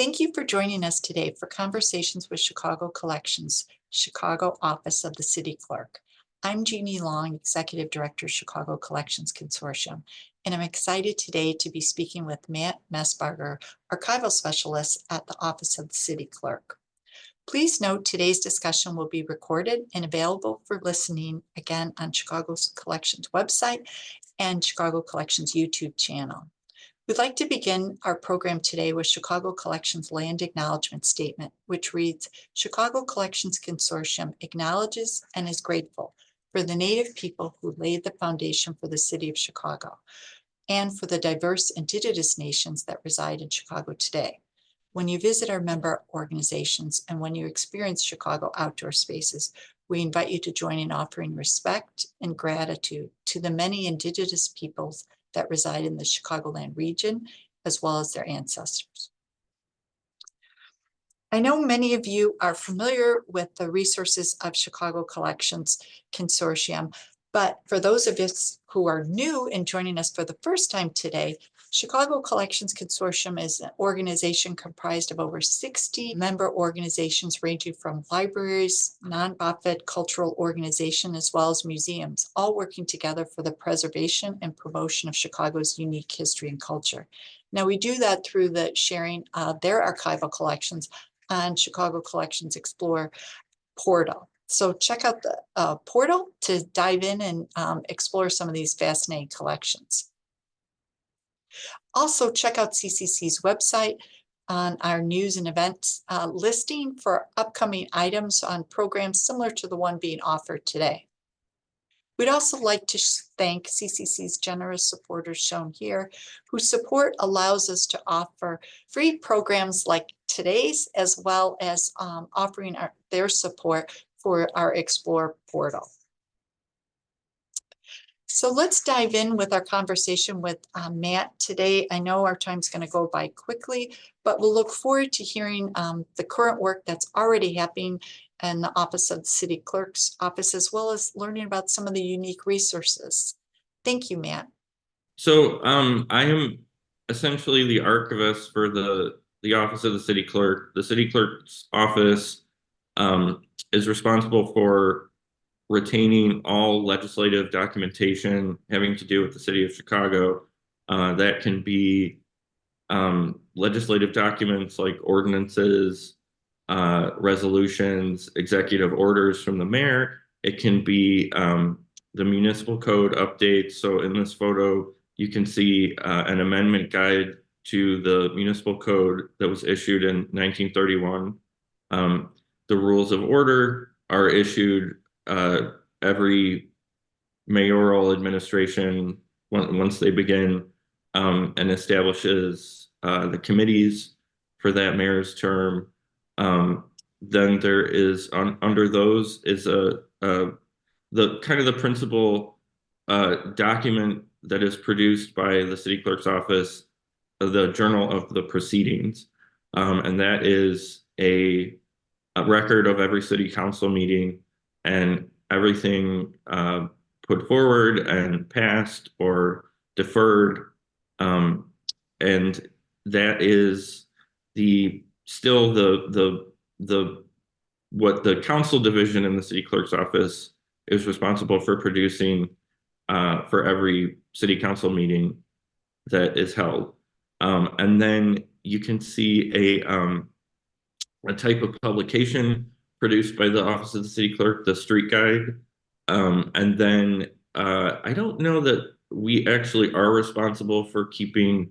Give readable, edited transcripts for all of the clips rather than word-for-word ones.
Thank you for joining us today for Conversations with Chicago Collections, Chicago Office of the City Clerk. I'm Jeannie Long, Executive Director, Chicago Collections Consortium, and I'm excited today to be speaking with Matt Messbarger, Archival Specialist at the Office of the City Clerk. Please note today's discussion will be recorded and available for listening again on Chicago Collections website and Chicago Collections YouTube channel. We'd like to begin our program today with Chicago Collections Land Acknowledgement Statement, which reads, Chicago Collections Consortium acknowledges and is grateful for the Native people who laid the foundation for the city of Chicago and for the diverse indigenous nations that reside in Chicago today. When you visit our member organizations and when you experience Chicago outdoor spaces, we invite you to join in offering respect and gratitude to the many indigenous peoples that reside in the Chicagoland region, as well as their ancestors. I know many of you are familiar with the resources of Chicago Collections Consortium, but for those of us who are new and joining us for the first time today, Chicago Collections Consortium is an organization comprised of over 60 member organizations ranging from libraries, nonprofit cultural organizations, as well as museums, all working together for the preservation and promotion of Chicago's unique history and culture. Now, we do that through the sharing of their archival collections on Chicago Collections Explorer portal. So check out the portal to dive in and explore some of these fascinating collections. Also, check out CCC's website on our news and events listing for upcoming items on programs similar to the one being offered today. We'd also like to thank CCC's generous supporters shown here, whose support allows us to offer free programs like today's, as well as offering their support for our Explore portal. So let's dive in with our conversation with Matt today. I know our time's going to go by quickly, but we'll look forward to hearing the current work that's already happening in the Office of the City Clerk's office, as well as learning about some of the unique resources. Thank you, Matt. So I am essentially the archivist for the Office of the City Clerk. The City Clerk's office is responsible for retaining all legislative documentation having to do with the city of Chicago. That can be legislative documents like ordinances, resolutions, executive orders from the mayor. It can be the municipal code updates. So in this photo, you can see an amendment guide to the municipal code that was issued in 1931. The rules of order are issued every mayoral administration once they begin and establishes the committees for that mayor's term. Then there is under those is the kind of the principal document that is produced by the city clerk's office, the Journal of the Proceedings, and that is a record of every city council meeting and everything put forward and passed or deferred, and that is still what the council division in the city clerk's office is responsible for producing for every city council meeting that is held. And then you can see a type of publication produced by the Office of the City Clerk, the Street Guide. And then I don't know that we actually are responsible for keeping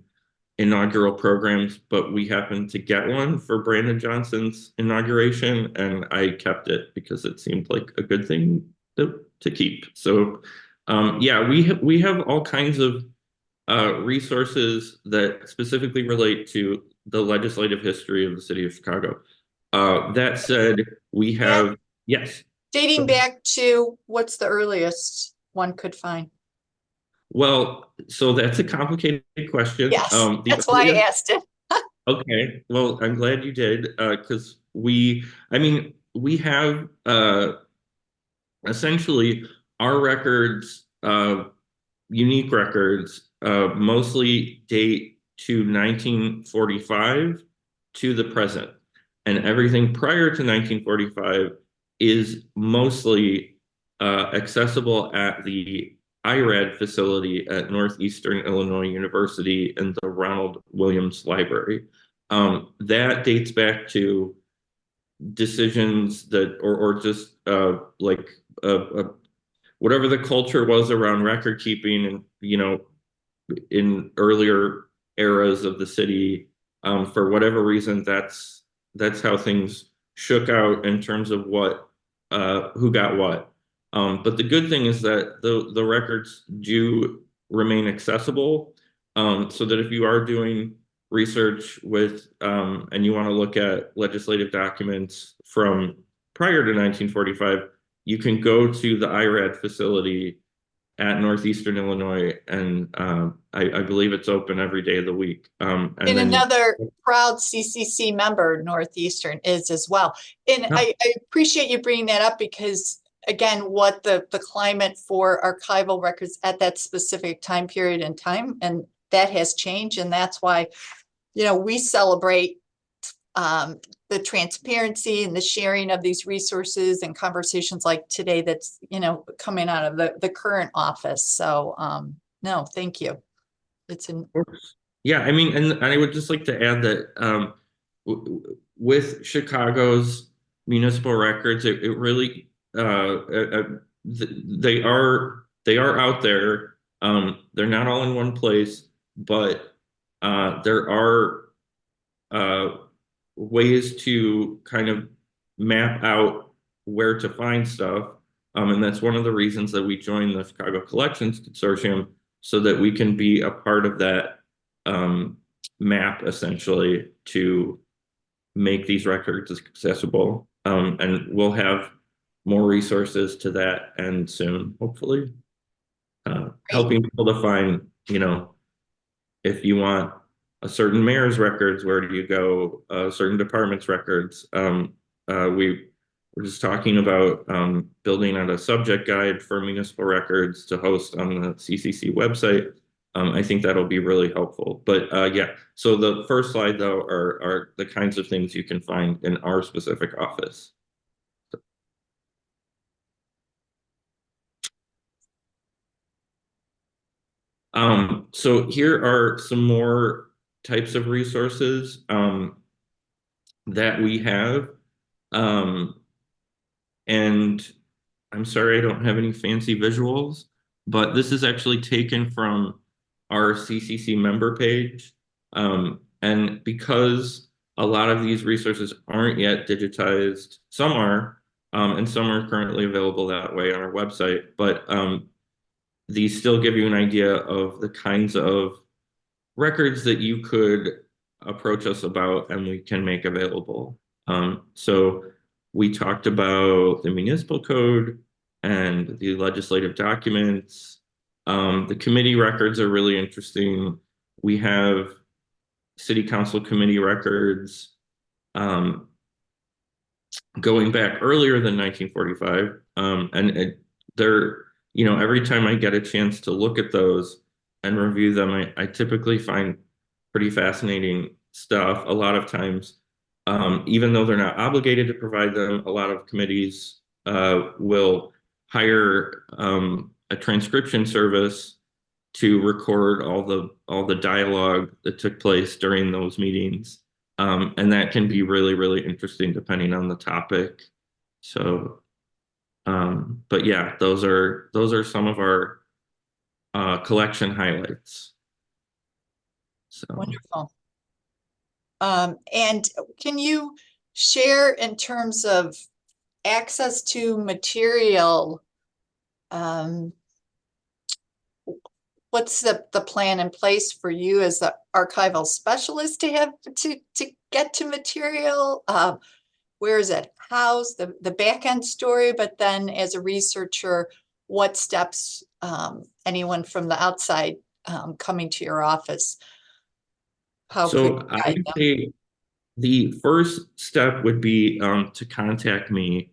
inaugural programs, but we happened to get one for Brandon Johnson's inauguration, and I kept it because it seemed like a good thing to keep. So yeah, we have all kinds of resources that specifically relate to the legislative history of the city of Chicago. That said, we have, yes. Dating back to what's the earliest one could find? Well, so that's a complicated question. Yes, that's why I asked it. Okay, well, I'm glad you did, because we have essentially our records, unique records, mostly date to 1945 to the present. And everything prior to 1945 is mostly accessible at the IRAD facility at Northeastern Illinois University in the Ronald Williams Library. That dates back to decisions that, or just like whatever the culture was around record keeping, and in earlier eras of the city, for whatever reason, that's how things shook out in terms of what who got what. But the good thing is that the records do remain accessible, so that if you are doing research with and you want to look at legislative documents from prior to 1945, you can go to the IRAD facility at Northeastern Illinois, and I believe it's open every day of the week. And And then another proud CCC member, Northeastern, is as well. And I appreciate you bringing that up because, again, what the climate for archival records at that specific time period in time, and that has changed. And that's why, we celebrate the transparency and the sharing of these resources and conversations like today that's, coming out of the current office. So no, thank you. It's an yeah, I mean, and I would just like to add that with Chicago's municipal records, it really they are out there. They're not all in one place, but there are ways to kind of map out where to find stuff. And that's one of the reasons that we joined the Chicago Collections Consortium, so that we can be a part of that map, essentially, to make these records accessible. And we'll have more resources to that end soon, hopefully. Helping people to find, if you want a certain mayor's records, where do you go? Certain departments' records. We're just talking about building out a subject guide for municipal records to host on the CCC website. I think that'll be really helpful. But yeah, so the first slide, though, are the kinds of things you can find in our specific office. So here are some more types of resources that we have. And I'm sorry I don't have any fancy visuals, but this is actually taken from our CCC member page. And because a lot of these resources aren't yet digitized, some are, and some are currently available that way on our website, but these still give you an idea of the kinds of records that you could approach us about and we can make available. So we talked about the municipal code and the legislative documents. The committee records are really interesting. We have city council committee records going back earlier than 1945. And they're, every time I get a chance to look at those and review them, I typically find pretty fascinating stuff. A lot of times, even though they're not obligated to provide them, a lot of committees will hire a transcription service to record all the dialogue that took place during those meetings. And that can be really, really interesting depending on the topic. So, but yeah, those are some of our collection highlights. So wonderful. And can you share in terms of access to material? What's the plan in place for you as the archival specialist to have to get to material? Where is it housed, the back end story? But then as a researcher, what steps anyone from the outside coming to your office, how could you I guide would them? say the first step would be to contact me,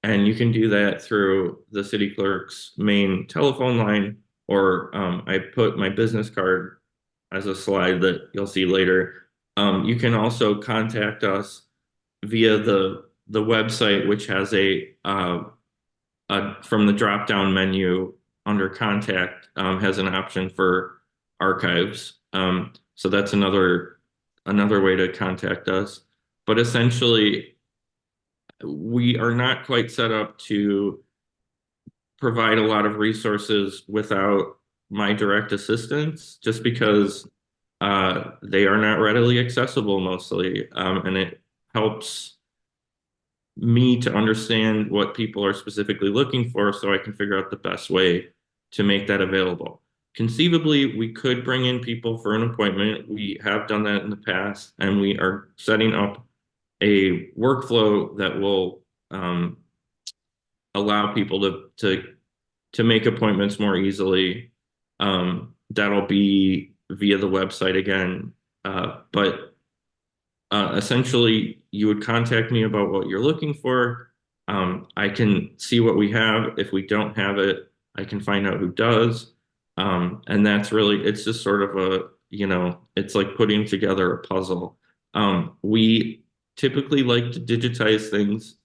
and you can do that through the city clerk's main telephone line, or I put my business card as a slide that you'll see later. You can also contact us via the website, which has from the drop down menu under contact, has an option for archives. So that's another way to contact us. But essentially, we are not quite set up to provide a lot of resources without my direct assistance, just because they are not readily accessible mostly, and it helps me to understand what people are specifically looking for so I can figure out the best way to make that available. Conceivably, we could bring in people for an appointment. We have done that in the past, and we are setting up a workflow that will allow people to make appointments more easily. That'll be via the website again. But essentially, you would contact me about what you're looking for. I can see what we have. If we don't have it, I can find out who does. And that's really, it's just sort of it's like putting together a puzzle. We typically like to digitize things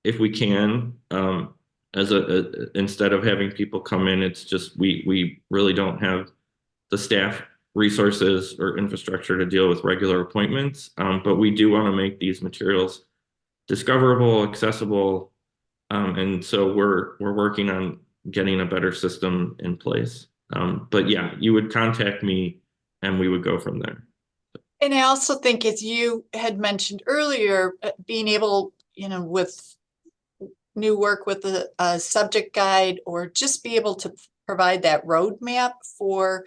if we can. Instead of having people come in, it's just we really don't have the staff resources or infrastructure to deal with regular appointments. But we do want to make these materials discoverable, accessible, and so we're working on getting a better system in place. But yeah, you would contact me, and we would go from there. And I also think, as you had mentioned earlier, being able, with new work with a subject guide, or just be able to provide that roadmap for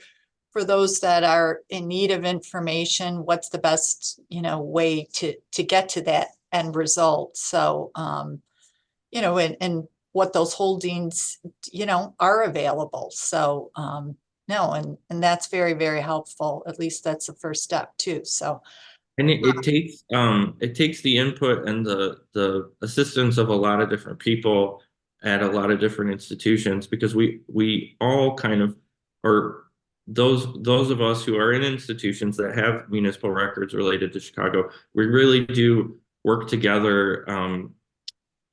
those that are in need of information, what's the best, way to get to that end result. So, and what those holdings, are available. So, no, and that's very, very helpful. At least that's the first step too. So, And it takes the input and the assistance of a lot of different people at a lot of different institutions, because we all kind of, or those of us who are in institutions that have municipal records related to Chicago, we really do work together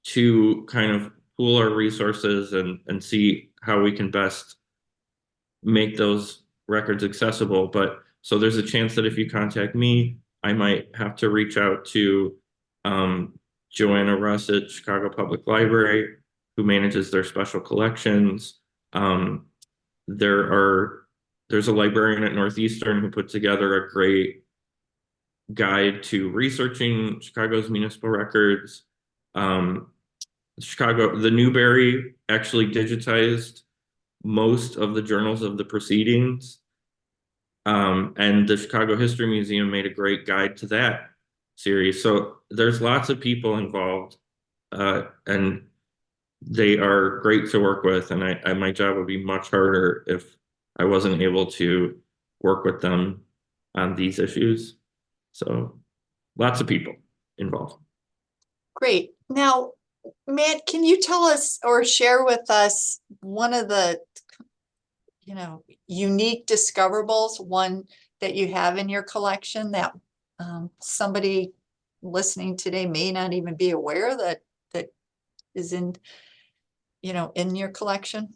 to kind of pool our resources and see how we can best make those records accessible. But so there's a chance that if you contact me, I might have to reach out to Joanna Russ at Chicago Public Library, who manages their special collections. There's a librarian at Northeastern who put together a great guide to researching Chicago's municipal records. The Newberry actually digitized most of the journals of the proceedings. And the Chicago History Museum made a great guide to that series. So there's lots of people involved, and they are great to work with. And my job would be much harder if I wasn't able to work with them on these issues. So lots of people involved. great. Now, Matt, can you tell us or share with us one of the, unique discoverables, one that you have in your collection that somebody listening today may not even be aware that is in your collection?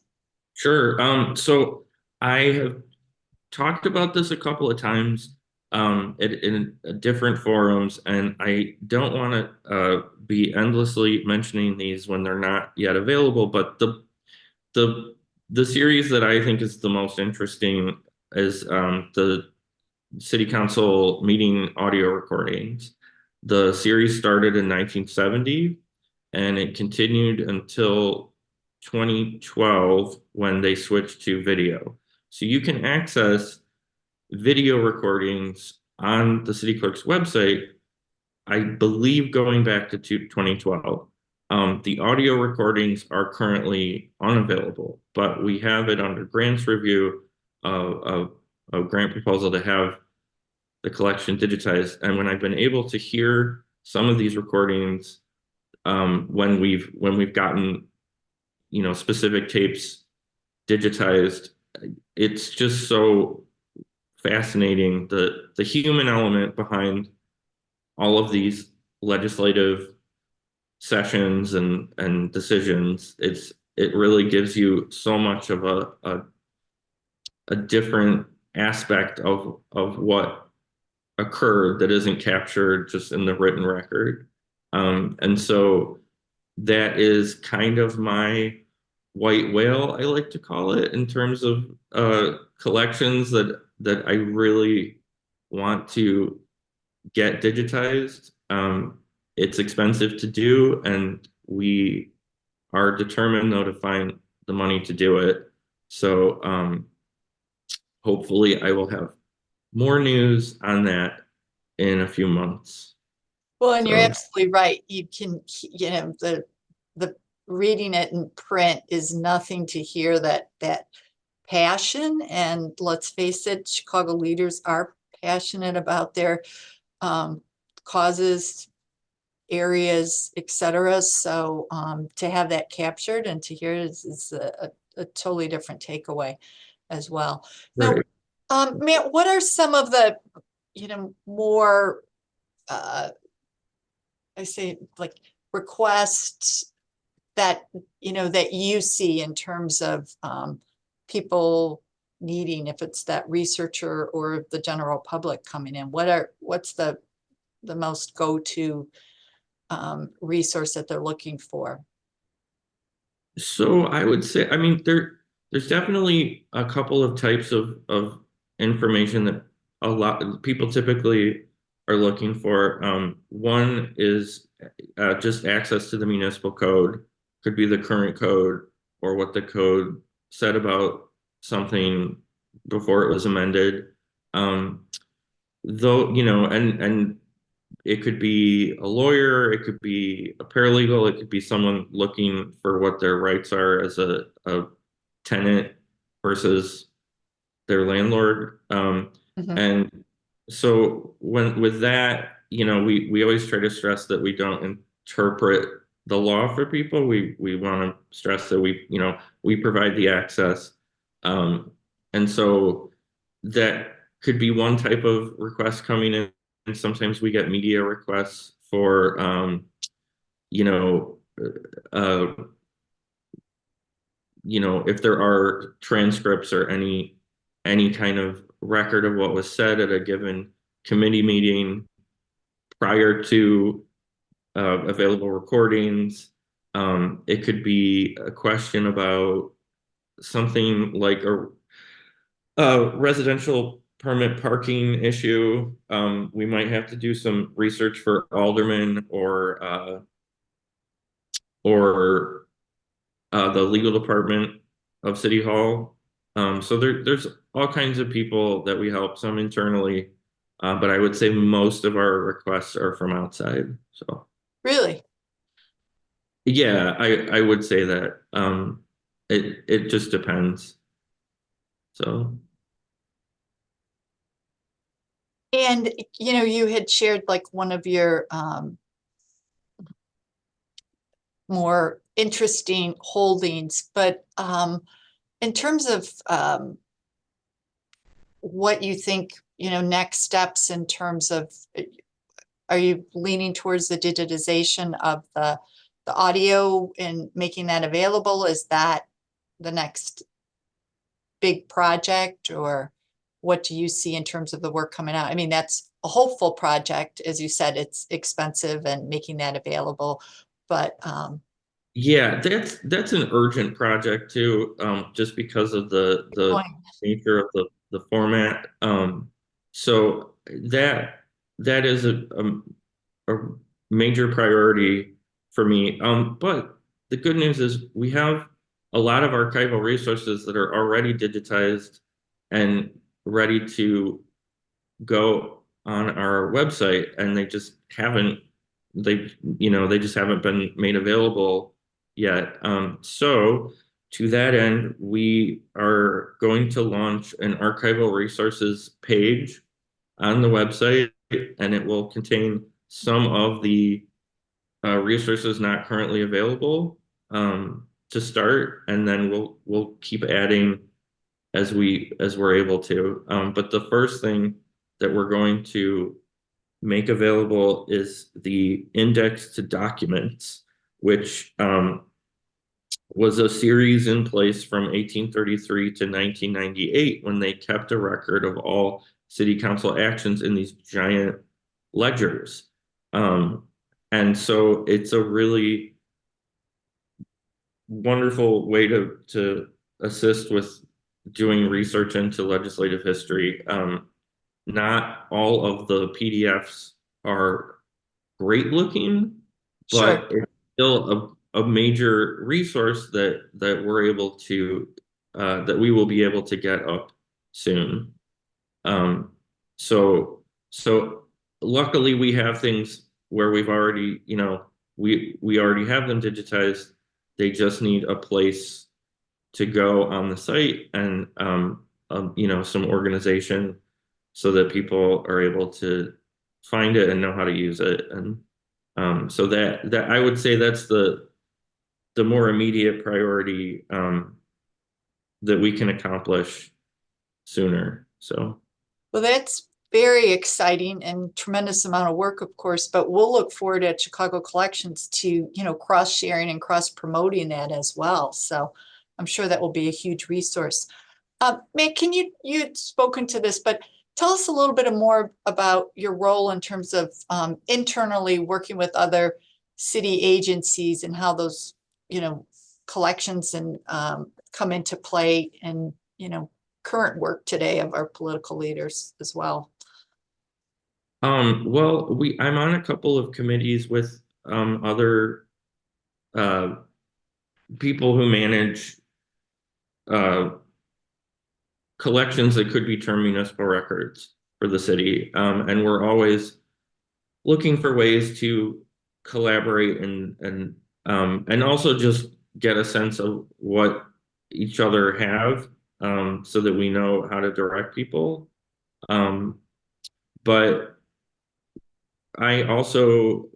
Sure. So I have talked about this a couple of times in different forums, and I don't want to be endlessly mentioning these when they're not yet available. But the series that I think is the most interesting is the City Council meeting audio recordings. The series started in 1970, and it continued until 2012 when they switched to video. So you can access video recordings on the city clerk's website, I believe going back to 2012. The audio recordings are currently unavailable, but we have it under grants review of a grant proposal to have the collection digitized. And when I've been able to hear some of these recordings, when we've gotten specific tapes digitized, it's just so fascinating, the human element behind all of these legislative sessions and decisions. It really gives you so much of a different aspect of what occurred that isn't captured just in the written record. And so that is kind of my white whale, I like to call it, in terms of collections that I really want to get digitized. It's expensive to do, and we are determined, though, to find the money to do it. So hopefully I will have more news on that in a few months. Well, and you're So absolutely right. You can, the reading it in print is nothing to hear that passion. And let's face it, Chicago leaders are passionate about their causes, areas, etc. So to have that captured and to hear it is a totally different takeaway as well. Now, right. Matt, what are some of the, more, I say like requests that, that you see in terms of people needing, if it's that researcher or the general public coming in, what's the most go-to resource that they're looking for? So I would say, I mean, there's definitely a couple of types of information that a lot of people typically are looking for. One is just access to the municipal code, could be the current code or what the code said about something before it was amended. Um, though, and it could be a lawyer, it could be a paralegal, it could be someone looking for what their rights are as a tenant versus their landlord. Mhm. And so when with that, we always try to stress that we don't interpret the law for people. We want to stress that we provide the access. Um, and so that could be one type of request coming in. And sometimes we get media requests for you know, uh, if there are transcripts or any kind of record of what was said at a given committee meeting prior to available recordings. It could be a question about something like a residential permit parking issue. We might have to do some research for aldermen or the legal department of City Hall. So there's all kinds of people that we help, some internally, but I would say most of our requests are from outside. So Really? yeah, I would say that. It just depends. So And, you had shared like one of your more interesting holdings, but in terms of what you think, next steps in terms of, are you leaning towards the digitization of the audio and making that available? Is that the next big project, or what do you see in terms of the work coming out? I mean, that's a hopeful project. As you said, it's expensive and making that available, but yeah, that's an urgent project too, just because of the going, nature of the format. So that that is a major priority for me. But the good news is we have a lot of archival resources that are already digitized and ready to go on our website, and they just haven't been made available yet. So to that end, we are going to launch an archival resources page on the website, and it will contain some of the resources not currently available to start, and then we'll keep adding as we're able to. But the first thing that we're going to make available is the index to documents, which was a series in place from 1833 to 1998 when they kept a record of all city council actions in these giant ledgers. And so it's a really wonderful way to assist with doing research into legislative history. Not all of the PDFs are great looking, Sure. but it's still a major resource that we're able to that we will be able to get up soon. Um, so luckily we have things where we've already, we already have them digitized. They just need a place to go on the site and some organization so that people are able to find it and know how to use it. And so that I would say that's the more immediate priority that we can accomplish sooner. So Well, that's very exciting and tremendous amount of work, of course, but we'll look forward at Chicago Collections to, cross sharing and cross promoting that as well. So I'm sure that will be a huge resource. Matt, you'd spoken to this, but tell us a little bit more about your role in terms of internally working with other city agencies and how those, collections and come into play and, current work today of our political leaders as well. well, I'm on a couple of committees with other uh people who manage uh collections that could be termed municipal records for the city. And we're always looking for ways to collaborate and also just get a sense of what each other have, so that we know how to direct people. Um, but I also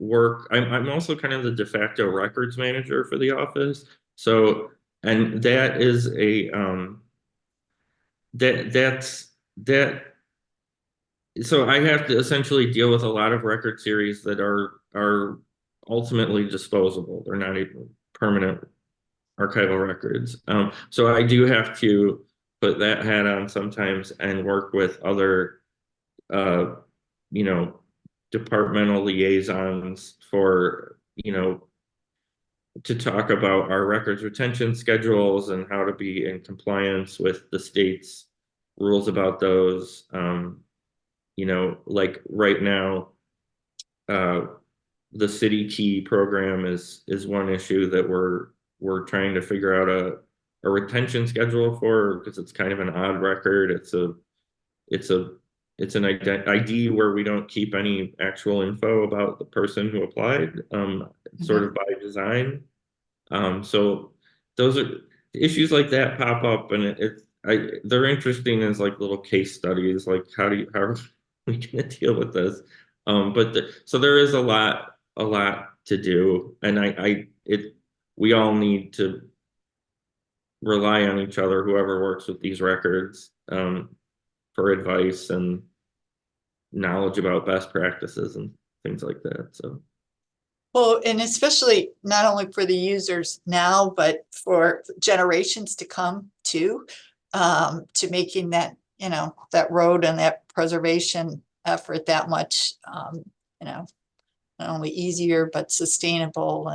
I'm also kind of the de facto records manager for the office. So, and that is a that that's that so I have to essentially deal with a lot of record series that are ultimately disposable. They're not even permanent archival records. So I do have to put that hat on sometimes and work with other uh, you know, departmental liaisons for, to talk about our records retention schedules and how to be in compliance with the state's rules about those. Like right now, uh, the city key program is one issue that we're trying to figure out a retention schedule for, because it's kind of an odd record. It's a it's an ID where we don't keep any actual info about the person who applied, sort Mhm. of by design. So those are issues like that pop up, and they're interesting as like little case studies, like how are we gonna deal with this? So there is a lot to do, and we all need to rely on each other, whoever works with these records, for advice and knowledge about best practices and things like that. So. Well, and especially not only for the users now, but for generations to come too, to making that, that road and that preservation effort that much, not only easier, but sustainable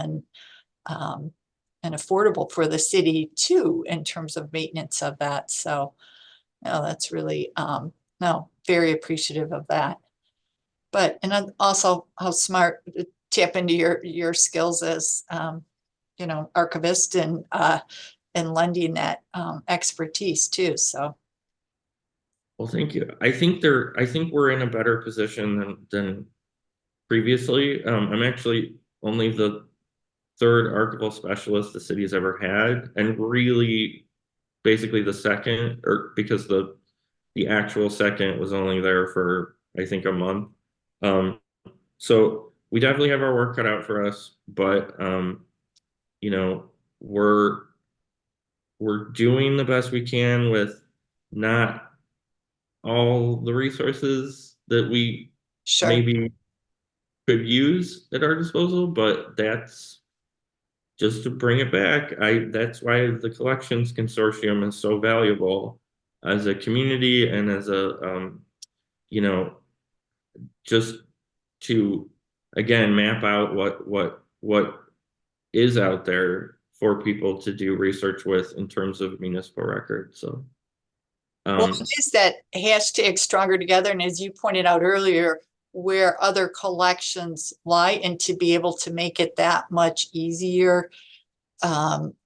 um, and affordable for the city too, in terms of maintenance of that. So, no, that's really, no, very appreciative of that. But, and also how smart to tap into your skills as, archivist and lending that expertise too. So, Well, thank you. I think we're in a better position than previously. I'm actually only the third archival specialist the city's ever had, and really basically the second, or because the actual second was only there for I think a month. Um, so we definitely have our work cut out for us, but you know, we're we're doing the best we can with not all the resources that we Sure. maybe could use at our disposal, but that's just to bring it back. That's why the collections consortium is so valuable as a community and as a you know, just to again map out what is out there for people to do research with in terms of municipal records. So Well, um it is that hashtag stronger together. And as you pointed out earlier, where other collections lie, and to be able to make it that much easier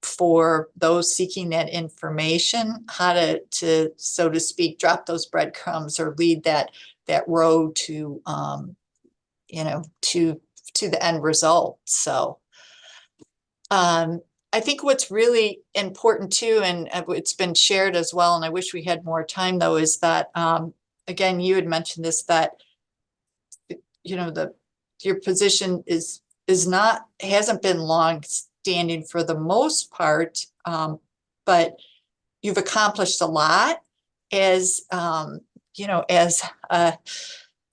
for those seeking that information, how to, so to speak, drop those breadcrumbs or lead that road to, to the end result. So I think what's really important too, and it's been shared as well, and I wish we had more time though, is that, again, you had mentioned this, that, the, your position is not, hasn't been long standing for the most part, but you've accomplished a lot as, as,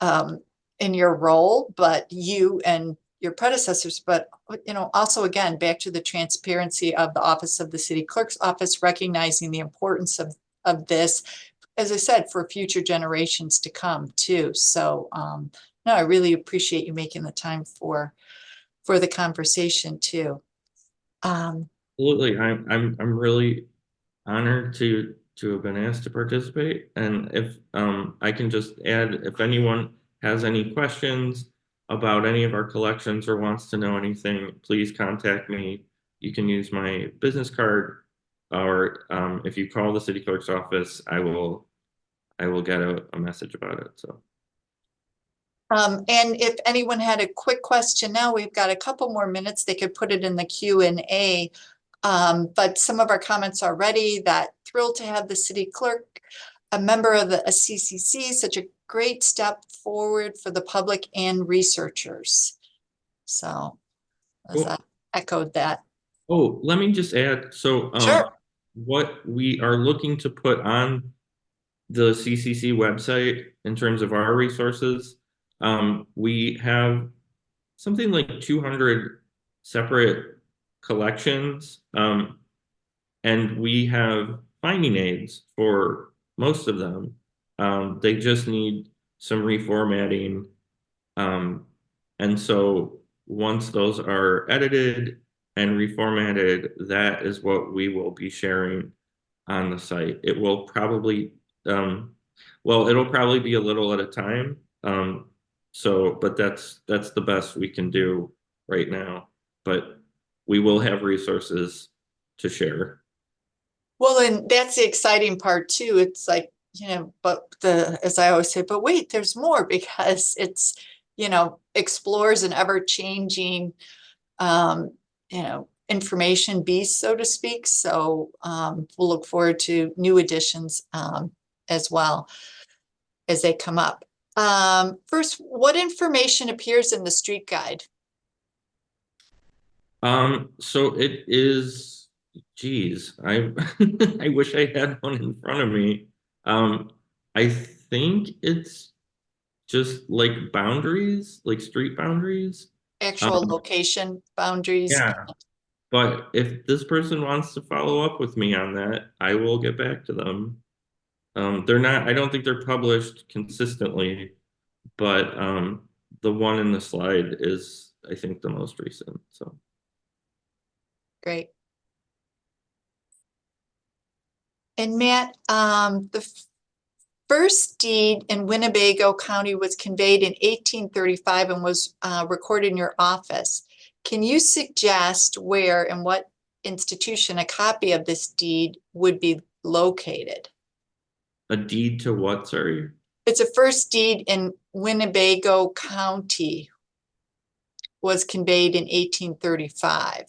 um, in your role, but you and your predecessors, but, also again, back to the transparency of the office of the city clerk's office, recognizing the importance of this, as I said, for future generations to come too. So, no, I really appreciate you making the time for the conversation too. Um, absolutely. I'm really honored to have been asked to participate. And if I can just add, if anyone has any questions about any of our collections or wants to know anything, please contact me. You can use my business card, or if you call the city clerk's office, I will get a message about it. So and if anyone had a quick question now, we've got a couple more minutes. They could put it in the Q&A. But some of our comments are ready. That thrilled to have the city clerk, a member of a CCC, such a great step forward for the public and researchers. So as I cool. echoed that. Oh, let me just add. So Sure. what we are looking to put on the CCC website in terms of our resources, we have something like 200 separate collections, and we have finding aids for most of them. They just need some reformatting. Um, and so once those are edited and reformatted, that is what we will be sharing on the site. It will probably, it'll probably be a little at a time. But that's the best we can do right now. But we will have resources to share. Well, and that's the exciting part too. It's like, but as I always say, but wait, there's more, because it's, explores an ever changing, information beast, so to speak. So we'll look forward to new additions as well as they come up. First, what information appears in the street guide? So it is, geez, I I wish I had one in front of me. Um, I think it's just like boundaries, like street boundaries. Actual Um, location boundaries? yeah, but if this person wants to follow up with me on that, I will get back to them. They're not, I don't think they're published consistently, but the one in the slide is, I think, the most recent. So. Great. And Matt, the first deed in Winnebago County was conveyed in 1835 and was recorded in your office. Can you suggest where and what institution a copy of this deed would be located? A deed to what, sorry? It's a first deed in Winnebago County, was conveyed in 1835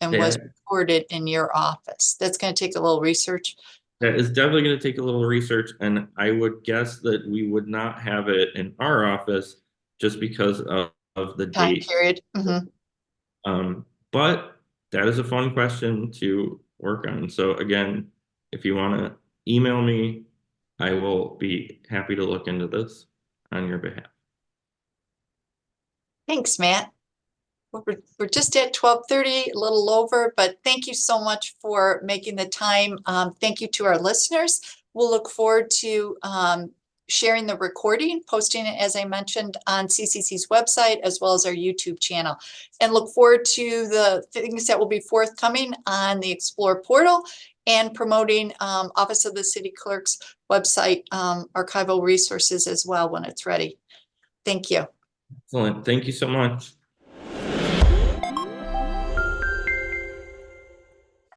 and was That recorded in your office. That's going to take a little research. that is definitely going to take a little research, and I would guess that we would not have it in our office just because of the Time date. period. Mhm. But that is a fun question to work on. So again, if you want to email me. I will be happy to look into this on your behalf. Thanks, Matt. We're just at 12:30, a little over, but thank you so much for making the time. Thank you to our listeners. We'll look forward to sharing the recording, posting it, as I mentioned, on CCC's website, as well as our YouTube channel. And look forward to the things that will be forthcoming on the Explore portal and promoting Office of the City Clerk's website, archival resources as well when it's ready. Thank you. Excellent. Thank you so much.